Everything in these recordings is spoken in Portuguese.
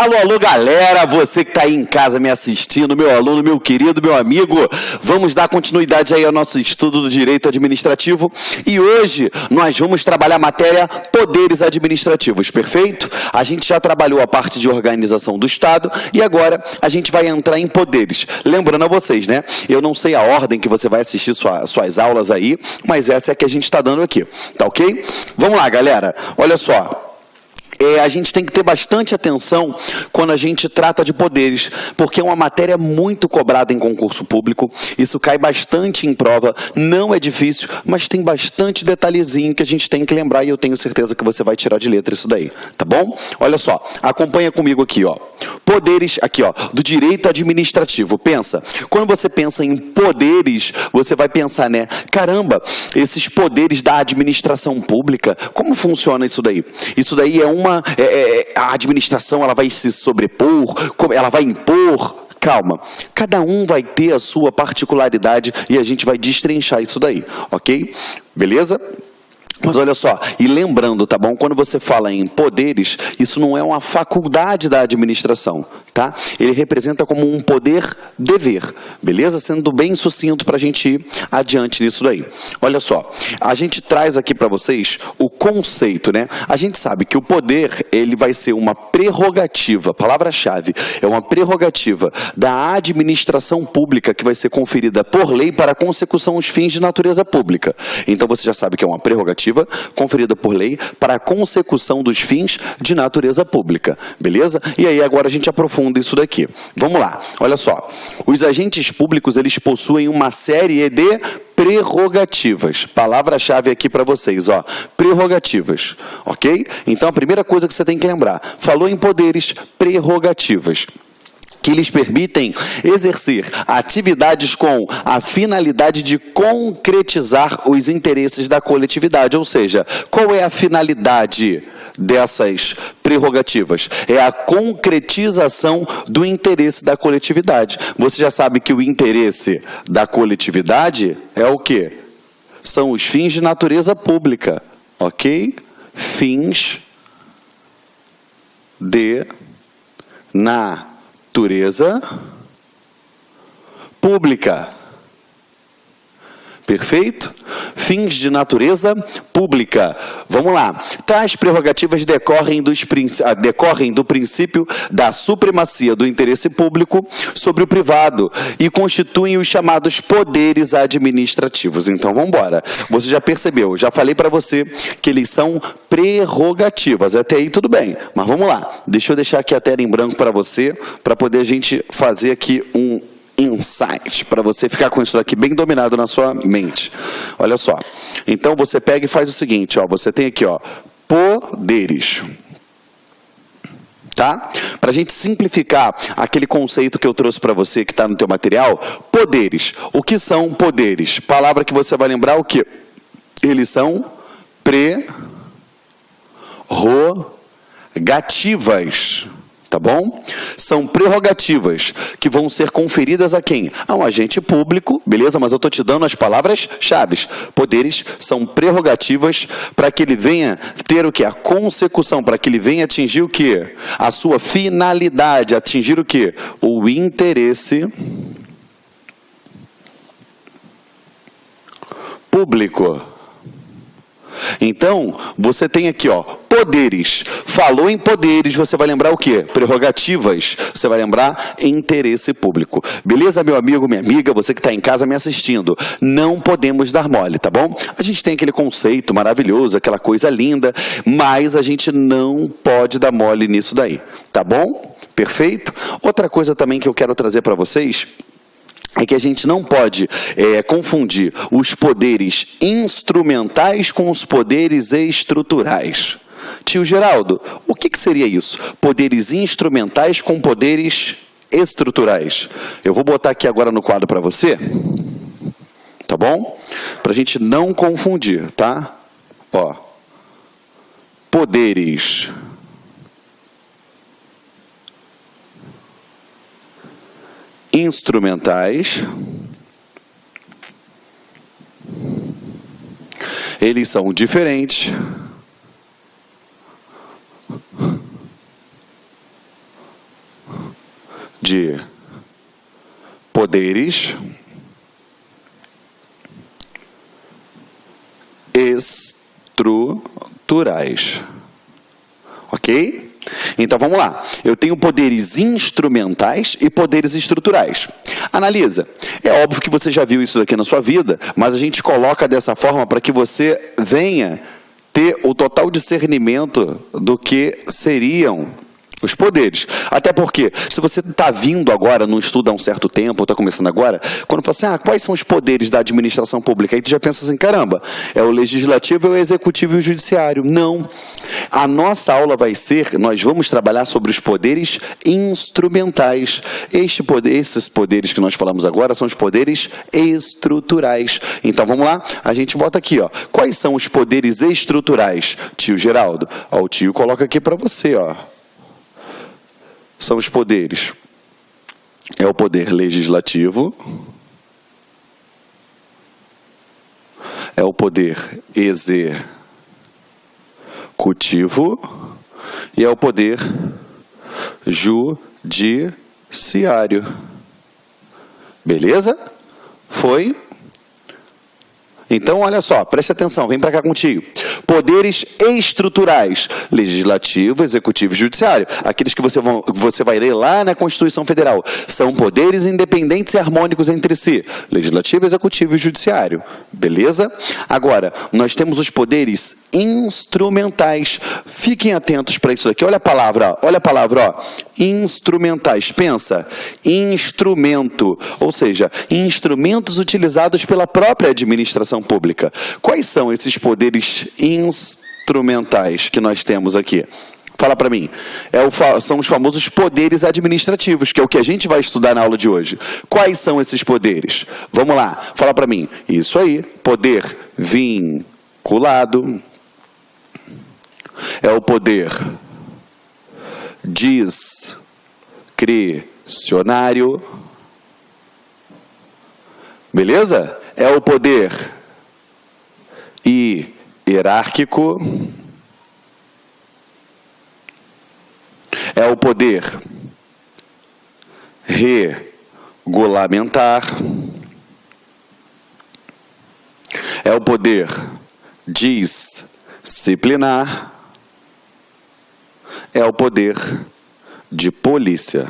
Alô, alô, galera, você que está aí em casa me assistindo, meu aluno, meu querido, meu amigo, vamos dar continuidade aí ao nosso estudo do direito administrativo e hoje nós vamos trabalhar a matéria poderes administrativos, perfeito? A gente já trabalhou a parte de organização do Estado e agora a gente vai entrar em poderes. Lembrando a vocês, né? Eu não sei a ordem que você vai assistir suas aulas aí, mas essa é a que a gente está dando aqui, tá ok? Vamos lá, galera, olha só. A gente tem que ter bastante atenção quando a gente trata de poderes, porque é uma matéria muito cobrada em concurso público, isso cai bastante em prova, não é difícil, mas tem bastante detalhezinho que a gente tem que lembrar e eu tenho certeza que você vai tirar de letra isso daí, tá bom? Olha só, acompanha comigo aqui, ó. Poderes, aqui ó, do direito administrativo, pensa, quando você pensa em poderes, você vai pensar, né, caramba, esses poderes da administração pública, como funciona isso daí? Isso daí é a administração ela vai se sobrepor, ela vai impor. Calma, cada um vai ter a sua particularidade e a gente vai destrinchar isso daí, ok? Beleza? Mas olha só, e lembrando, tá bom? Quando você fala em poderes, isso não é uma faculdade da administração, tá? Ele representa como um poder-dever, beleza? Sendo bem sucinto para a gente ir adiante nisso daí. Olha só, a gente traz aqui para vocês o conceito, né? A gente sabe que o poder, ele vai ser uma prerrogativa, palavra-chave, é uma prerrogativa da administração pública que vai ser conferida por lei para a consecução dos fins de natureza pública. Então você já sabe que é uma prerrogativa conferida por lei para a consecução dos fins de natureza pública, beleza? E aí agora a gente aprofunda isso daqui. Vamos lá, olha só. Os agentes públicos, eles possuem uma série de prerrogativas. Palavra-chave aqui para vocês, ó. Prerrogativas, ok? Então a primeira coisa que você tem que lembrar, falou em poderes, prerrogativas, que lhes permitem exercer atividades com a finalidade de concretizar os interesses da coletividade. Ou seja, qual é a finalidade dessas prerrogativas? É a concretização do interesse da coletividade. Você já sabe que o interesse da coletividade é o quê? São os fins de natureza pública, ok? Fins de natureza pública. Perfeito? Fins de natureza pública. Vamos lá. Tais prerrogativas decorrem do princípio da supremacia do interesse público sobre o privado e constituem os chamados poderes administrativos. Então, vamos embora. Você já percebeu, já falei para você que eles são prerrogativas. Até aí tudo bem, mas vamos lá. Deixa eu deixar aqui a tela em branco para você, para poder a gente fazer aqui um insight, para você ficar com isso aqui bem dominado na sua mente. Olha só. Então, você pega e faz o seguinte, ó. Você tem aqui, ó, poderes. Tá? Para a gente simplificar aquele conceito que eu trouxe para você, que está no teu material, poderes. O que são poderes? Palavra que você vai lembrar o quê? Eles são prerrogativas. Tá bom? São prerrogativas que vão ser conferidas a quem? A um agente público, beleza? Mas eu estou te dando as palavras-chave. Poderes são prerrogativas para que ele venha ter o quê? A consecução, para que ele venha atingir o quê? A sua finalidade, atingir o quê? O interesse público. Então, você tem aqui, ó, poderes. Falou em poderes, você vai lembrar o quê? Prerrogativas. Você vai lembrar interesse público. Beleza, meu amigo, minha amiga, você que está em casa me assistindo? Não podemos dar mole, tá bom? A gente tem aquele conceito maravilhoso, aquela coisa linda, mas a gente não pode dar mole nisso daí, tá bom? Perfeito? Outra coisa também que eu quero trazer para vocês é que a gente não pode confundir os poderes instrumentais com os poderes estruturais. Tio Geraldo, o que seria isso? Poderes instrumentais com poderes estruturais. Eu vou botar aqui agora no quadro para você, tá bom? Para a gente não confundir, tá? Ó, poderes instrumentais, eles são diferentes de poderes estruturais. Ok? Então vamos lá. Eu tenho poderes instrumentais e poderes estruturais. Analisa. É óbvio que você já viu isso aqui na sua vida, mas a gente coloca dessa forma para que você venha ter o total discernimento do que seriam os poderes. Até porque, se você está vindo agora, não estuda há um certo tempo, ou está começando agora, quando fala assim, quais são os poderes da administração pública? Aí tu já pensa assim, caramba, é o legislativo, é o executivo e o judiciário. Não. A nossa aula vai ser, nós vamos trabalhar sobre os poderes instrumentais. Esses poderes que nós falamos agora são os poderes estruturais. Então, vamos lá? A gente bota aqui, ó. Quais são os poderes estruturais? Tio Geraldo. Ó, o tio coloca aqui para você, ó. São os poderes. É o poder legislativo, é o poder executivo e é o poder judiciário. Beleza? Foi? Então, olha só, preste atenção, vem para cá contigo. Poderes estruturais, legislativo, executivo e judiciário. Aqueles que você vai ler lá na Constituição Federal. São poderes independentes e harmônicos entre si. Legislativo, executivo e judiciário. Beleza? Agora, nós temos os poderes instrumentais. Fiquem atentos para isso aqui. Olha a palavra, ó. Instrumentais. Pensa, instrumento. Ou seja, instrumentos utilizados pela própria administração pública. Quais são esses poderes instrumentais que nós temos aqui? Fala para mim. São os famosos poderes administrativos, que é o que a gente vai estudar na aula de hoje. Quais são esses poderes? Vamos lá, fala para mim. Isso aí, poder vinculado. É o poder discricionário. Beleza? É o poder hierárquico, é o poder regulamentar, é o poder disciplinar, é o poder de polícia.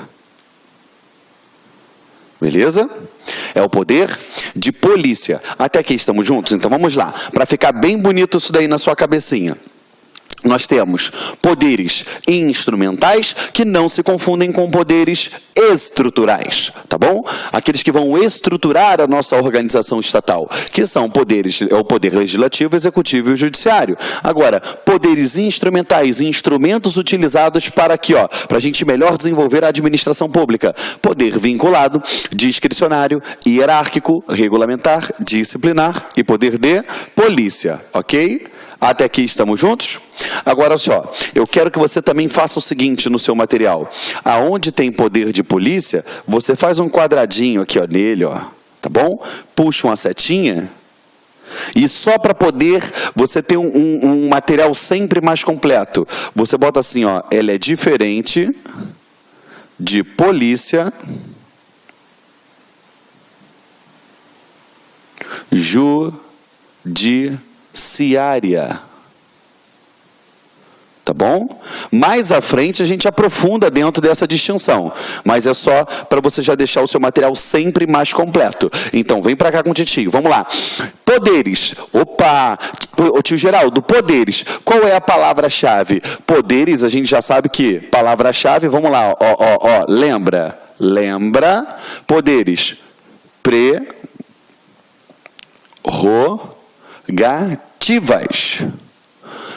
Beleza? É o poder de polícia. Até aqui estamos juntos? Então vamos lá. Para ficar bem bonito isso daí na sua cabecinha. Nós temos poderes instrumentais que não se confundem com poderes estruturais, tá bom? Aqueles que vão estruturar a nossa organização estatal, que são poderes, é o poder legislativo, executivo e o judiciário. Agora, poderes instrumentais, instrumentos utilizados para aqui, ó, para a gente melhor desenvolver a administração pública. Poder vinculado, discricionário, hierárquico, regulamentar, disciplinar e poder de polícia, ok? Até aqui estamos juntos? Agora só, eu quero que você também faça o seguinte no seu material. Aonde tem poder de polícia, você faz um quadradinho aqui, ó, nele, ó, tá bom? Puxa uma setinha. E só para poder você ter um material sempre mais completo, você bota assim, ó, ela é diferente de polícia judiciária. Tá bom? Mais à frente a gente aprofunda dentro dessa distinção, mas é só para você já deixar o seu material sempre mais completo. Então, vem para cá com o titio, vamos lá. Poderes. Opa! Ô tio Geraldo, poderes. Qual é a palavra-chave? Poderes, a gente já sabe que palavra-chave, vamos lá, ó, lembra. Poderes. Prerrogativas.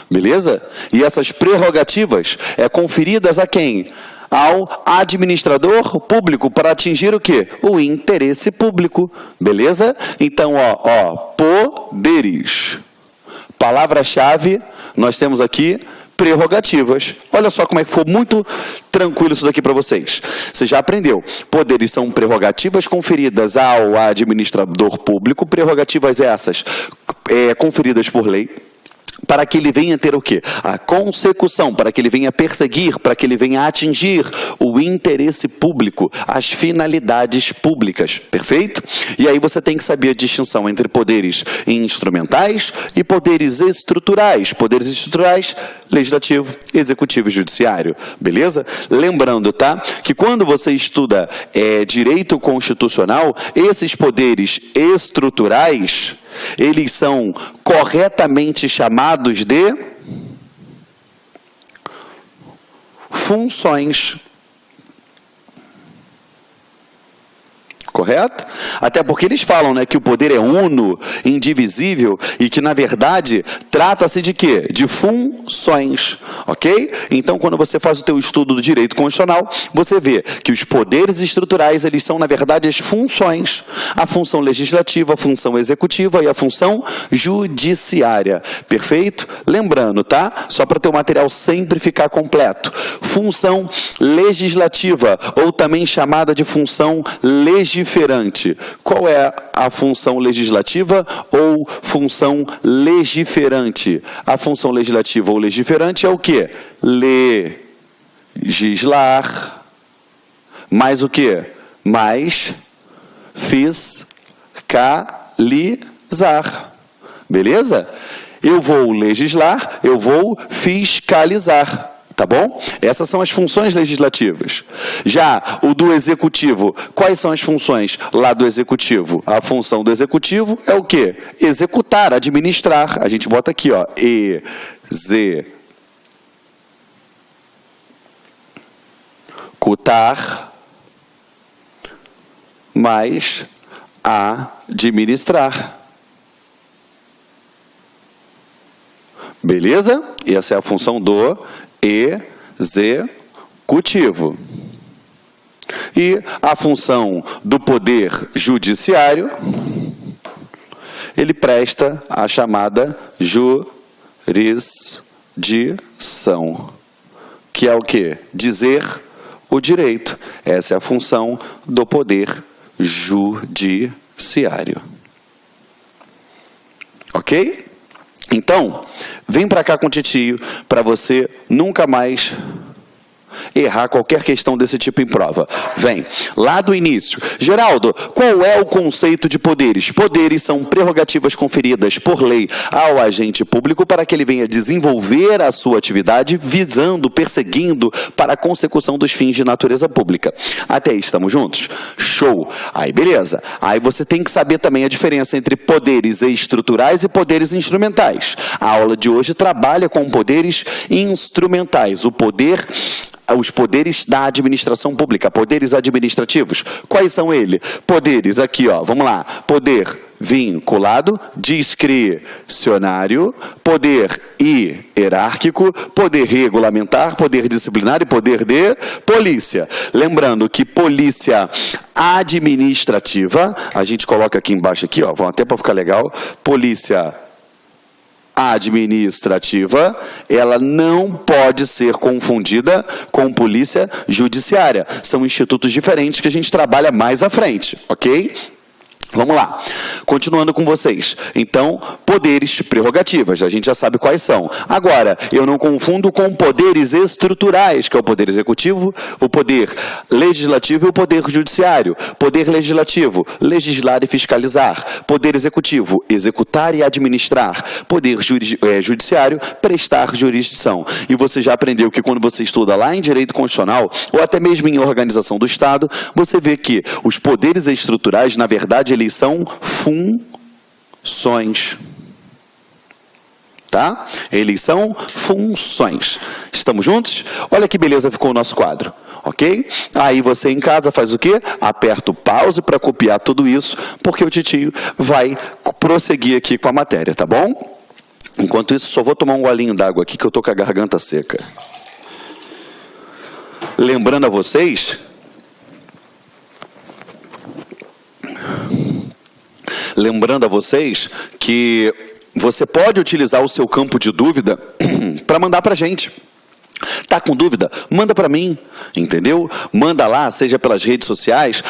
Beleza? E essas prerrogativas é conferidas a quem? Ao administrador público para atingir o quê? O interesse público. Beleza? Então, ó, poderes. Palavra-chave, nós temos aqui prerrogativas. Olha só como é que foi muito tranquilo isso daqui para vocês. Você já aprendeu. Poderes são prerrogativas conferidas ao administrador público. Prerrogativas essas conferidas por lei. para que ele venha ter o quê? A consecução, para que ele venha perseguir, para que ele venha atingir o interesse público, as finalidades públicas, perfeito? E aí você tem que saber a distinção entre poderes instrumentais e poderes estruturais. Poderes estruturais, legislativo, executivo e judiciário, beleza? Lembrando, tá? Que quando você estuda direito constitucional, esses poderes estruturais, eles são corretamente chamados de funções. Correto? Até porque eles falam, né, que o poder é uno, indivisível, e que, na verdade, trata-se de quê? De funções, ok? Então, quando você faz o teu estudo do direito constitucional, você vê que os poderes estruturais, eles são, na verdade, as funções. A função legislativa, a função executiva e a função judiciária. Perfeito? Lembrando, tá? Só para o teu material sempre ficar completo. Função legislativa, ou também chamada de função legiferante. Qual é a função legislativa ou função legiferante? A função legislativa ou legiferante é o quê? Legislar. Mais o quê? Mais fiscalizar. Beleza? Eu vou legislar, eu vou fiscalizar. Tá bom? Essas são as funções legislativas. Já o do executivo, quais são as funções lá do executivo? A função do executivo é o quê? Executar, administrar. A gente bota aqui, ó, executar mais administrar. Beleza? E essa é a função do executivo. E a função do poder judiciário, ele presta a chamada jurisdição, que é o quê? Dizer o direito. Essa é a função do poder judiciário. Ok? Então, vem para cá com o titio para você nunca mais errar qualquer questão desse tipo em prova. Vem, lá do início. Geraldo, qual é o conceito de poderes? Poderes são prerrogativas conferidas por lei ao agente público para que ele venha desenvolver a sua atividade visando, perseguindo para a consecução dos fins de natureza pública. Até aí, estamos juntos? Show! Aí, beleza. Aí você tem que saber também a diferença entre poderes estruturais e poderes instrumentais. A aula de hoje trabalha com poderes instrumentais. Os poderes da administração pública, poderes administrativos. Quais são eles? Poderes, aqui, ó, vamos lá. Poder vinculado, discricionário, poder hierárquico, poder regulamentar, poder disciplinar e poder de polícia. Lembrando que polícia administrativa, a gente coloca aqui embaixo, aqui, ó, vamos até para ficar legal, polícia administrativa, ela não pode ser confundida com polícia judiciária. São institutos diferentes que a gente trabalha mais à frente, ok? Vamos lá, continuando com vocês. Então, poderes, prerrogativas, a gente já sabe quais são. Agora, eu não confundo com poderes estruturais, que é o poder executivo, o poder legislativo e o poder judiciário. Poder legislativo, legislar e fiscalizar. Poder executivo, executar e administrar. Poder judiciário, prestar jurisdição. E você já aprendeu que quando você estuda lá em direito constitucional, ou até mesmo em organização do Estado, você vê que os poderes estruturais, na verdade, eles são funções. Tá? Eles são funções. Estamos juntos? Olha que beleza ficou o nosso quadro. Ok? Aí você em casa faz o quê? Aperta o pause para copiar tudo isso, porque o titio vai prosseguir aqui com a matéria, tá bom? Enquanto isso, só vou tomar um golinho d'água aqui, que eu tô com a garganta seca. Lembrando a vocês que você pode utilizar o seu campo de dúvida para mandar para a gente. Tá com dúvida? Manda para mim, entendeu? Manda lá, seja pelas redes sociais,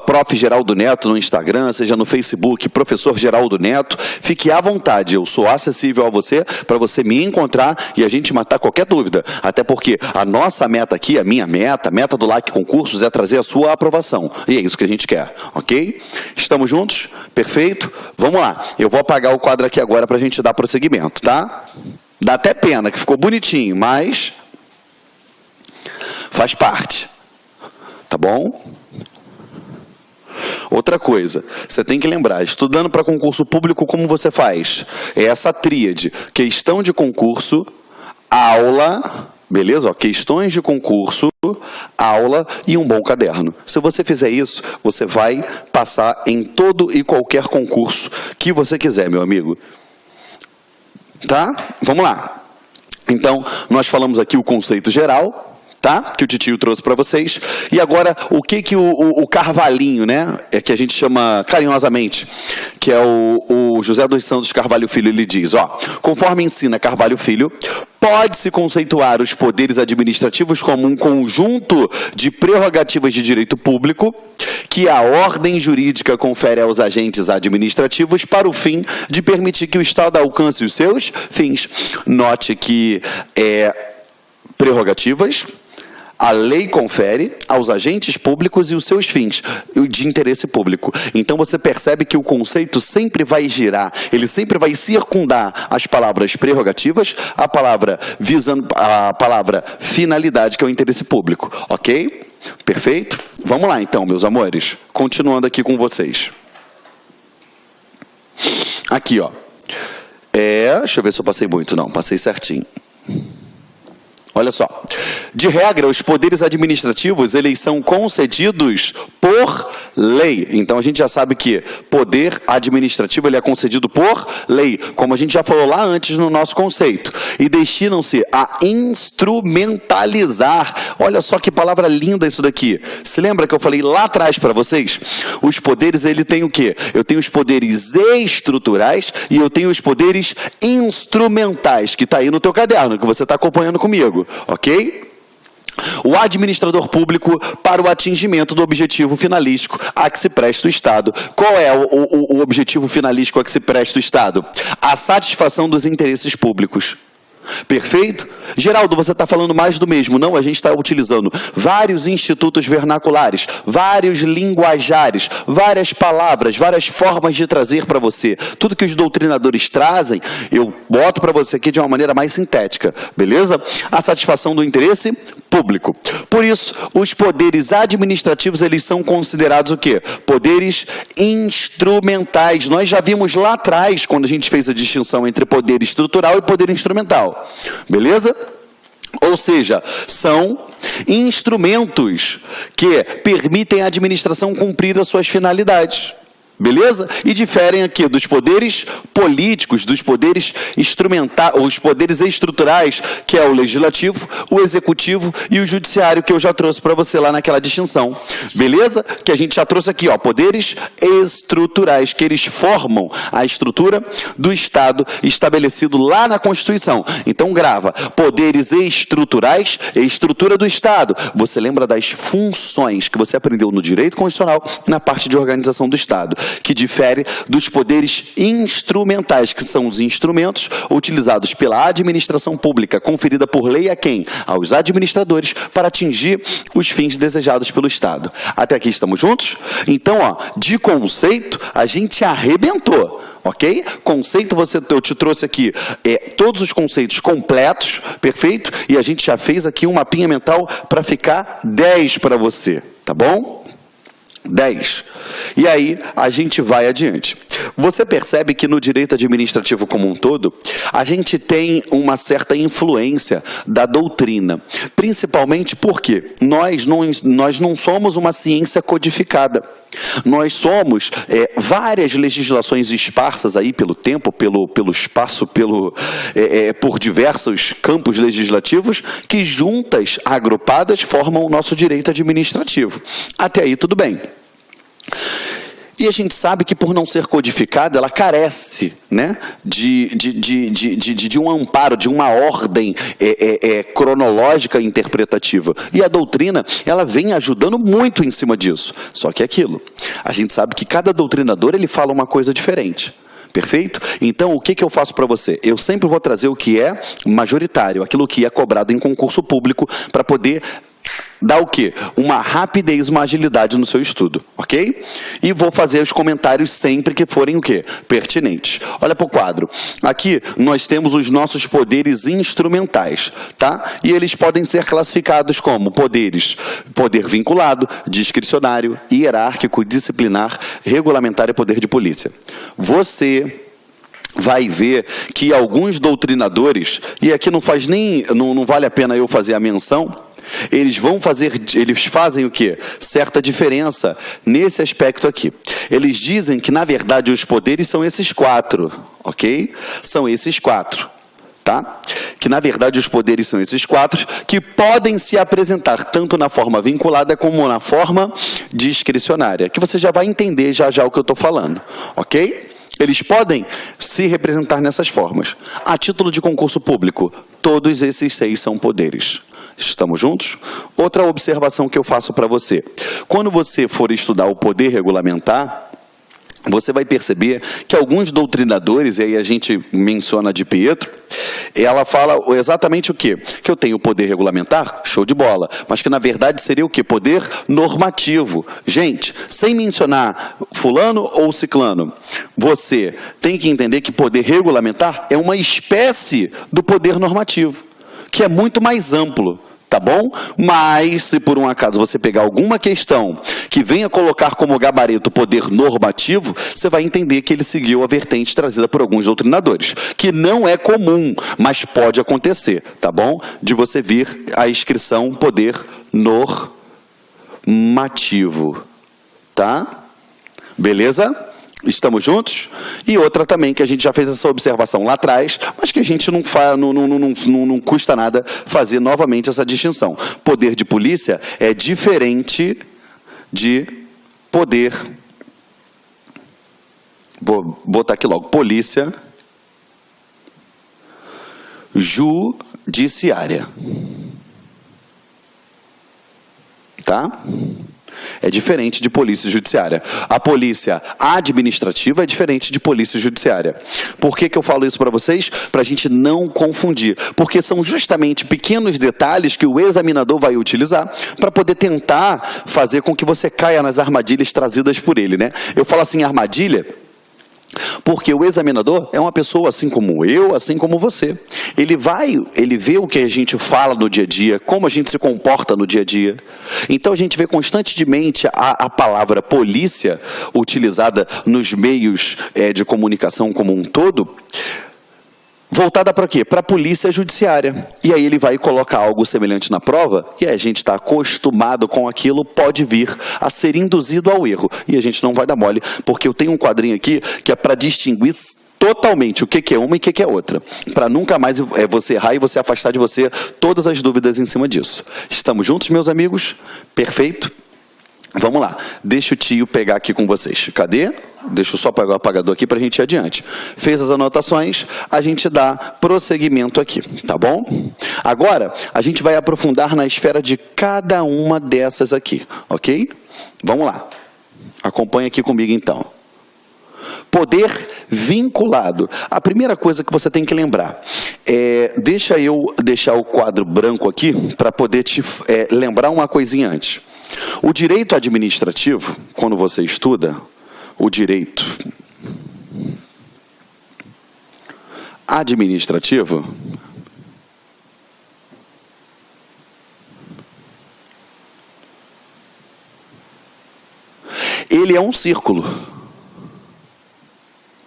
@Prof. Geraldo Neto no Instagram, seja no Facebook, Professor Geraldo Neto. Fique à vontade, eu sou acessível a você, para você me encontrar e a gente matar qualquer dúvida. Até porque a nossa meta aqui, a minha meta, a meta do LAC Concursos é trazer a sua aprovação. E é isso que a gente quer, ok? Estamos juntos? Perfeito? Vamos lá. Eu vou apagar o quadro aqui agora para a gente dar prosseguimento, tá? Dá até pena, que ficou bonitinho, mas faz parte, tá bom? Outra coisa, você tem que lembrar, estudando para concurso público, como você faz? É essa tríade, questão de concurso, aula, beleza? Ó, questões de concurso, aula e um bom caderno. Se você fizer isso, você vai passar em todo e qualquer concurso que você quiser, meu amigo. Tá? Vamos lá. Então, nós falamos aqui o conceito geral, tá? Que o titio trouxe para vocês. E agora, o que o Carvalhinho, né? É que a gente chama carinhosamente, que é o José dos Santos Carvalho Filho, ele diz, ó, conforme ensina Carvalho Filho, pode-se conceituar os poderes administrativos como um conjunto de prerrogativas de direito público que a ordem jurídica confere aos agentes administrativos para o fim de permitir que o Estado alcance os seus fins. Note que prerrogativas a lei confere aos agentes públicos e os seus fins de interesse público. Então você percebe que o conceito sempre vai girar, ele sempre vai circundar as palavras prerrogativas, a palavra finalidade, que é o interesse público, ok? Perfeito? Vamos lá então, meus amores. Continuando aqui com vocês. Aqui, ó. Deixa eu ver se eu passei muito. Não, passei certinho. Olha só, de regra, os poderes administrativos, eles são concedidos por lei. Então, a gente já sabe que poder administrativo ele é concedido por lei, como a gente já falou lá antes no nosso conceito. E destinam-se a instrumentalizar. Olha só que palavra linda isso daqui. Se lembra que eu falei lá atrás para vocês? Os poderes, ele tem o quê? Eu tenho os poderes estruturais e eu tenho os poderes instrumentais, que está aí no teu caderno, que você está acompanhando comigo. Ok? O administrador público para o atingimento do objetivo finalístico a que se presta o Estado. Qual é o objetivo finalístico a que se presta o Estado? A satisfação dos interesses públicos. Perfeito? Geraldo, você está falando mais do mesmo. Não, a gente está utilizando vários institutos vernaculares, vários linguajares, várias palavras, várias formas de trazer para você. Tudo que os doutrinadores trazem, eu boto para você aqui de uma maneira mais sintética. Beleza? A satisfação do interesse público. Por isso, os poderes administrativos, eles são considerados o quê? Poderes instrumentais. Nós já vimos lá atrás, quando a gente fez a distinção entre poder estrutural e poder instrumental. Beleza? Ou seja, são instrumentos que permitem à administração cumprir as suas finalidades. Beleza? E diferem aqui dos poderes políticos, dos poderes instrumentais, os poderes estruturais, que é o legislativo, o executivo e o judiciário, que eu já trouxe para você lá naquela distinção. Beleza? Que a gente já trouxe aqui, ó, poderes estruturais, que eles formam a estrutura do Estado estabelecido lá na Constituição. Então grava, poderes estruturais, estrutura do Estado. Você lembra das funções que você aprendeu no direito constitucional na parte de organização do Estado, que difere dos poderes instrumentais, que são os instrumentos utilizados pela administração pública, conferida por lei a quem? Aos administradores, para atingir os fins desejados pelo Estado. Até aqui estamos juntos? Então, ó, de conceito, a gente arrebentou. Ok? Conceito, eu te trouxe aqui todos os conceitos completos, perfeito? E a gente já fez aqui um mapinha mental para ficar 10 para você, tá bom? 10. E aí, a gente vai adiante. Você percebe que no direito administrativo como um todo, a gente tem uma certa influência da doutrina. Principalmente porque nós não somos uma ciência codificada. Nós somos várias legislações esparsas aí pelo tempo, pelo espaço, por diversos campos legislativos, que juntas, agrupadas, formam o nosso direito administrativo. Até aí tudo bem. E a gente sabe que, por não ser codificada, ela carece, né, de um amparo, de uma ordem cronológica e interpretativa. E a doutrina, ela vem ajudando muito em cima disso. Só que é aquilo, a gente sabe que cada doutrinador, ele fala uma coisa diferente. Perfeito? Então, o que eu faço para você? Eu sempre vou trazer o que é majoritário, aquilo que é cobrado em concurso público, para poder dar o quê? Uma rapidez, uma agilidade no seu estudo, ok? E vou fazer os comentários sempre que forem o quê? Pertinentes. Olha para o quadro. Aqui nós temos os nossos poderes instrumentais, tá? E eles podem ser classificados como poderes: poder vinculado, discricionário, hierárquico, disciplinar, regulamentar e poder de polícia. Você vai ver que alguns doutrinadores, e aqui não vale a pena eu fazer a menção, eles fazem o quê? Certa diferença nesse aspecto aqui. Eles dizem que, na verdade, os poderes são esses 4, ok? São esses 4, tá? Que, na verdade, os poderes são esses 4, que podem se apresentar tanto na forma vinculada como na forma discricionária, que você já vai entender já o que eu estou falando, ok? Eles podem se representar nessas formas. A título de concurso público, todos esses 6 são poderes. Estamos juntos? Outra observação que eu faço para você. Quando você for estudar o poder regulamentar, você vai perceber que alguns doutrinadores, e aí a gente menciona de Pietro, ela fala exatamente o quê? Que eu tenho poder regulamentar, show de bola, mas que na verdade seria o quê? Poder normativo. Gente, sem mencionar fulano ou ciclano, você tem que entender que poder regulamentar é uma espécie do poder normativo, que é muito mais amplo. Tá bom? Mas, se por um acaso você pegar alguma questão que venha colocar como gabarito poder normativo, você vai entender que ele seguiu a vertente trazida por alguns doutrinadores, que não é comum, mas pode acontecer, tá bom? De você vir a inscrição poder normativo, tá? Beleza? Estamos juntos? E outra também, que a gente já fez essa observação lá atrás, mas que a gente não custa nada fazer novamente essa distinção. Poder de polícia é diferente de poder, vou botar aqui logo, polícia judiciária. Tá? É diferente de polícia judiciária. A polícia administrativa é diferente de polícia judiciária. Por que eu falo isso para vocês? Para a gente não confundir. Porque são justamente pequenos detalhes que o examinador vai utilizar para poder tentar fazer com que você caia nas armadilhas trazidas por ele, né? Eu falo assim, armadilha, porque o examinador é uma pessoa assim como eu, assim como você. Ele vê o que a gente fala no dia a dia, como a gente se comporta no dia a dia. Então a gente vê constantemente a palavra polícia utilizada nos meios de comunicação como um todo, voltada para quê? Para a polícia judiciária. E aí ele vai colocar algo semelhante na prova, e a gente está acostumado com aquilo, pode vir a ser induzido ao erro. E a gente não vai dar mole, porque eu tenho um quadrinho aqui que é para distinguir totalmente o que é uma e o que é outra. Para nunca mais você errar e você afastar de você todas as dúvidas em cima disso. Estamos juntos, meus amigos? Perfeito? Vamos lá. Deixa o tio pegar aqui com vocês. Cadê? Deixa eu só apagar o apagador aqui para a gente ir adiante. Fez as anotações, a gente dá prosseguimento aqui, tá bom? Agora, a gente vai aprofundar na esfera de cada uma dessas aqui, ok? Vamos lá. Acompanha aqui comigo, então. Poder vinculado. A primeira coisa que você tem que lembrar deixa eu deixar o quadro branco aqui para poder te lembrar uma coisinha antes. O direito administrativo, quando você estuda o direito administrativo, ele é um círculo,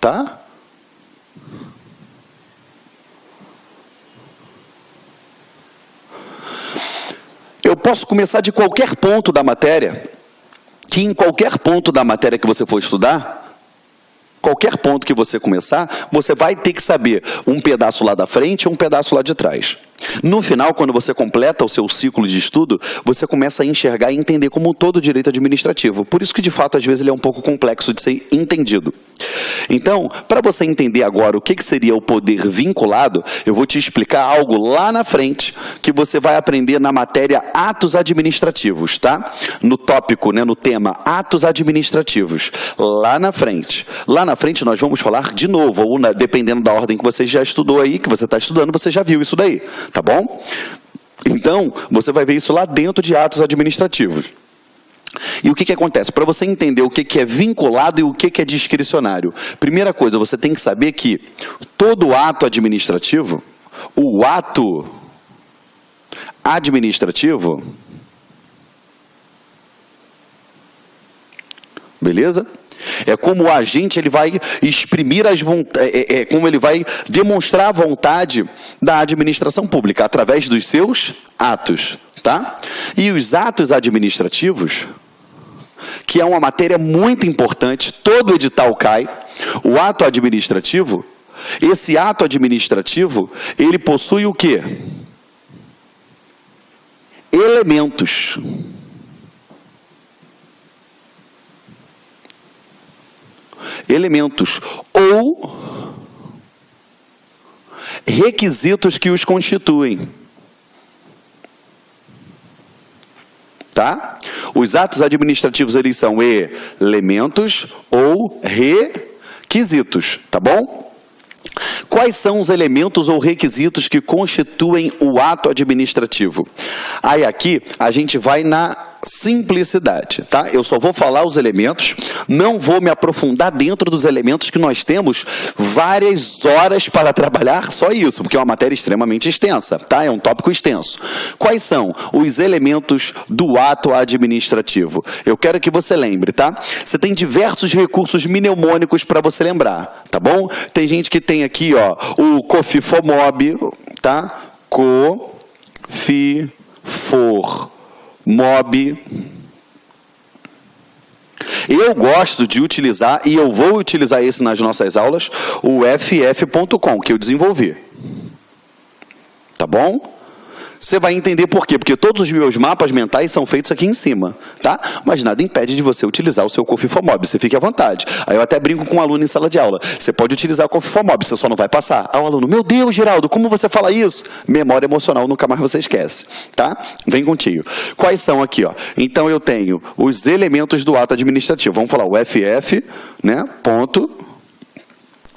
tá? Eu posso começar de qualquer ponto da matéria, que em qualquer ponto da matéria que você for estudar, qualquer ponto que você começar, você vai ter que saber um pedaço lá da frente e um pedaço lá de trás. No final, quando você completa o seu ciclo de estudo, você começa a enxergar e entender como todo o direito administrativo. Por isso que, de fato, às vezes ele é um pouco complexo de ser entendido. Então, para você entender agora o que seria o poder vinculado, eu vou te explicar algo lá na frente que você vai aprender na matéria atos administrativos, tá? No tópico, né, no tema atos administrativos. Lá na frente. Lá na frente nós vamos falar de novo, ou dependendo da ordem que você já estudou aí, que você está estudando, você já viu isso daí. Tá bom? Então, você vai ver isso lá dentro de atos administrativos. E o que acontece? Para você entender o que é vinculado e o que é discricionário, primeira coisa, você tem que saber que todo ato administrativo, o ato administrativo, beleza? É como o agente ele vai exprimir as vontades, como ele vai demonstrar a vontade da administração pública através dos seus atos, tá? E os atos administrativos, que é uma matéria muito importante, todo edital cai. O ato administrativo, esse ato administrativo, ele possui o quê? Elementos. Elementos ou requisitos que os constituem. Tá? Os atos administrativos, eles são elementos ou requisitos, tá bom? Quais são os elementos ou requisitos que constituem o ato administrativo? Aí aqui a gente vai na simplicidade, tá? Eu só vou falar os elementos, não vou me aprofundar dentro dos elementos que nós temos várias horas para trabalhar só isso, porque é uma matéria extremamente extensa, tá? É um tópico extenso. Quais são os elementos do ato administrativo? Eu quero que você lembre, tá? Você tem diversos recursos mnemônicos para você lembrar, tá bom? Tem gente que tem aqui, ó, o COFIFOMOB, tá? COFIFOMOB. Eu gosto de utilizar, e eu vou utilizar esse nas nossas aulas, o ff.com, que eu desenvolvi. Tá bom? Você vai entender por quê. Porque todos os meus mapas mentais são feitos aqui em cima, tá? Mas nada impede de você utilizar o seu COFIFOMOB. Você fique à vontade. Aí eu até brinco com um aluno em sala de aula. Você pode utilizar o COFIFOMOB, você só não vai passar. Aí o aluno, meu Deus, Geraldo, como você fala isso? Memória emocional, nunca mais você esquece, tá? Vem contigo. Quais são aqui, ó? Então eu tenho os elementos do ato administrativo. Vamos falar o ff, né?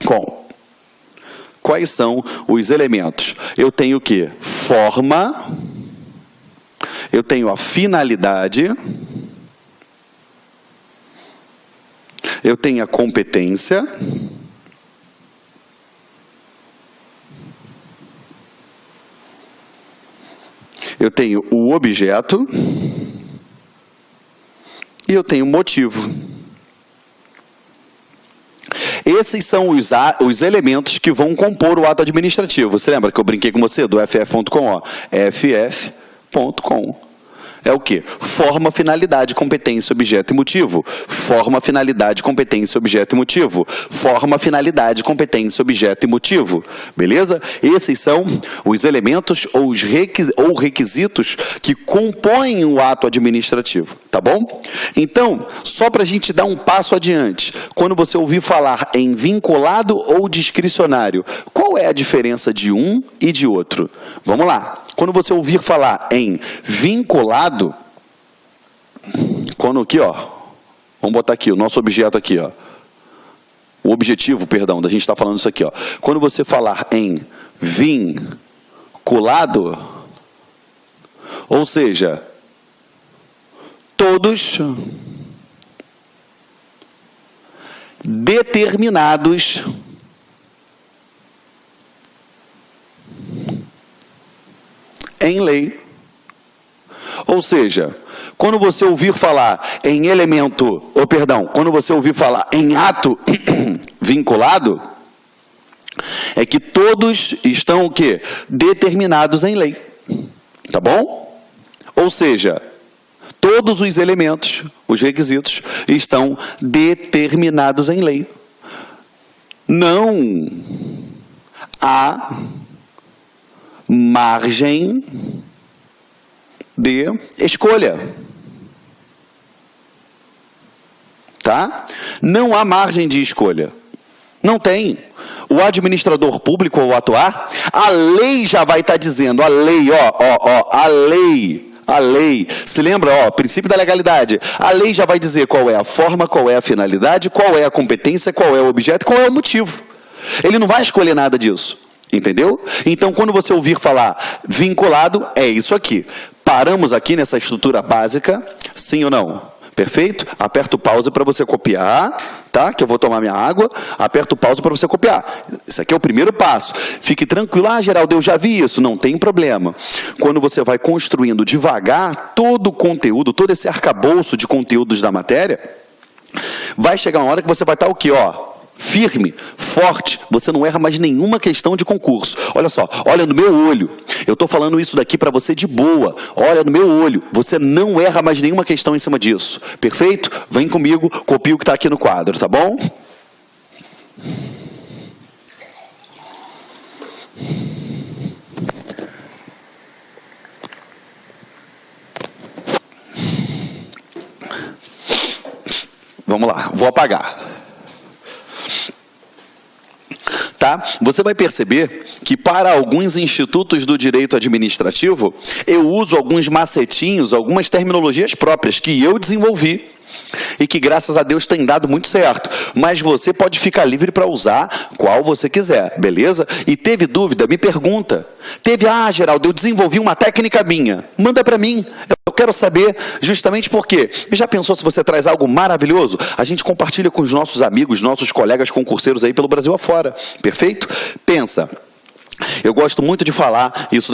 .com. Quais são os elementos? Eu tenho o quê? Forma, eu tenho a finalidade, eu tenho a competência, eu tenho o objeto e eu tenho o motivo. Esses são os elementos que vão compor o ato administrativo. Você lembra que eu brinquei com você do ff.com? Ó, ff.com. É o quê? Forma, finalidade, competência, objeto e motivo. Forma, finalidade, competência, objeto e motivo. Forma, finalidade, competência, objeto e motivo. Beleza? Esses são os elementos ou requisitos que compõem o ato administrativo. Tá bom? Então, só para a gente dar um passo adiante, quando você ouvir falar em vinculado ou discricionário, qual é a diferença de um e de outro? Vamos lá. Quando você ouvir falar em vinculado, quando aqui, ó, vamos botar aqui o nosso objeto aqui, ó, o objetivo, perdão, da gente está falando isso aqui, ó. Quando você falar em vinculado, ou seja, todos determinados em lei. Ou seja, quando você ouvir falar em elemento, quando você ouvir falar em ato vinculado, é que todos estão o quê? Determinados em lei. Tá bom? Ou seja, todos os elementos, os requisitos, estão determinados em lei. Não há margem de escolha. Tá? Não há margem de escolha. Não tem. O administrador público, ao atuar, a lei já vai estar dizendo, a lei, a lei, se lembra, princípio da legalidade, a lei já vai dizer qual é a forma, qual é a finalidade, qual é a competência, qual é o objeto, qual é o motivo. Ele não vai escolher nada disso, entendeu? Então, quando você ouvir falar vinculado, é isso aqui. Paramos aqui nessa estrutura básica, sim ou não? Perfeito? Aperta o pause para você copiar, tá? Que eu vou tomar minha água. Aperta o pause para você copiar. Isso aqui é o primeiro passo. Fique tranquilo. Geraldo, eu já vi isso. Não tem problema. Quando você vai construindo devagar todo o conteúdo, todo esse arcabouço de conteúdos da matéria, vai chegar uma hora que você vai estar o quê? Firme, forte, você não erra mais nenhuma questão de concurso. Olha só, olha no meu olho. Eu estou falando isso daqui para você de boa. Olha no meu olho. Você não erra mais nenhuma questão em cima disso. Perfeito? Vem comigo, copia o que está aqui no quadro, tá bom? Vamos lá, vou apagar. Tá? Você vai perceber que para alguns institutos do direito administrativo, eu uso alguns macetinhos, algumas terminologias próprias que eu desenvolvi e que, graças a Deus, tem dado muito certo. Mas você pode ficar livre para usar qual você quiser, beleza? E teve dúvida? Me pergunta. Teve, Geraldo, eu desenvolvi uma técnica minha. Manda para mim. Eu quero saber justamente por quê. Já pensou se você traz algo maravilhoso? A gente compartilha com os nossos amigos, nossos colegas concurseiros aí pelo Brasil afora. Perfeito? Pensa. Eu gosto muito de falar isso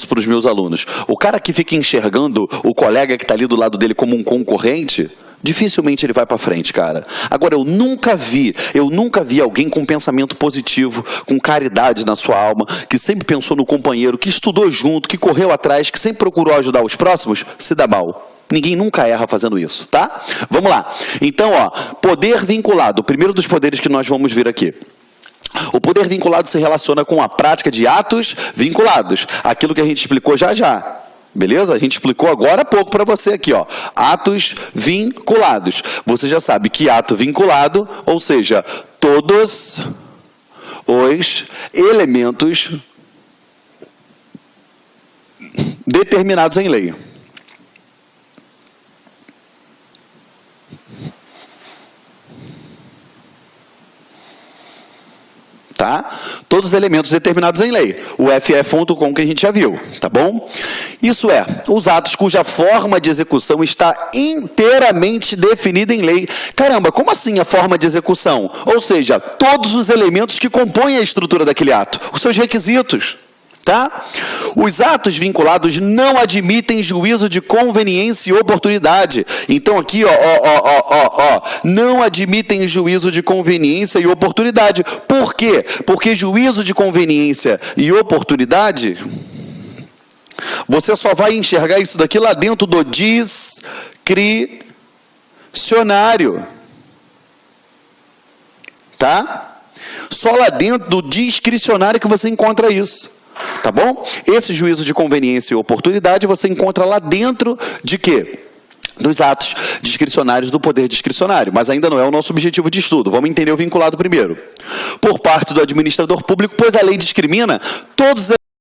para os meus alunos. O cara que fica enxergando o colega que está ali do lado dele como um concorrente, dificilmente ele vai para frente, cara. Agora, eu nunca vi alguém com pensamento positivo, com caridade na sua alma, que sempre pensou no companheiro, que estudou junto, que correu atrás, que sempre procurou ajudar os próximos, se dá mal. Ninguém nunca erra fazendo isso, tá? Vamos lá. Então, poder vinculado, o primeiro dos poderes que nós vamos ver aqui. O poder vinculado se relaciona com a prática de atos vinculados. Aquilo que a gente explicou já. Beleza? A gente explicou agora há pouco para você aqui, atos vinculados. Você já sabe que ato vinculado, ou seja, todos os elementos determinados em lei. Tá? Todos os elementos determinados em lei. O FE.com que a gente já viu, tá bom? Isso é, os atos cuja forma de execução está inteiramente definida em lei. Caramba, como assim a forma de execução? Ou seja, todos os elementos que compõem a estrutura daquele ato, os seus requisitos. Tá? Os atos vinculados não admitem juízo de conveniência e oportunidade. Então aqui, não admitem juízo de conveniência e oportunidade. Por quê? Porque juízo de conveniência e oportunidade, você só vai enxergar isso daqui lá dentro do discricionário. Tá? Só lá dentro do discricionário que você encontra isso. Tá bom? Esse juízo de conveniência e oportunidade você encontra lá dentro de quê? Dos atos discricionários do poder discricionário. Mas ainda não é o nosso objetivo de estudo. Vamos entender o vinculado primeiro. Por parte do administrador público, pois a lei discrimina todos os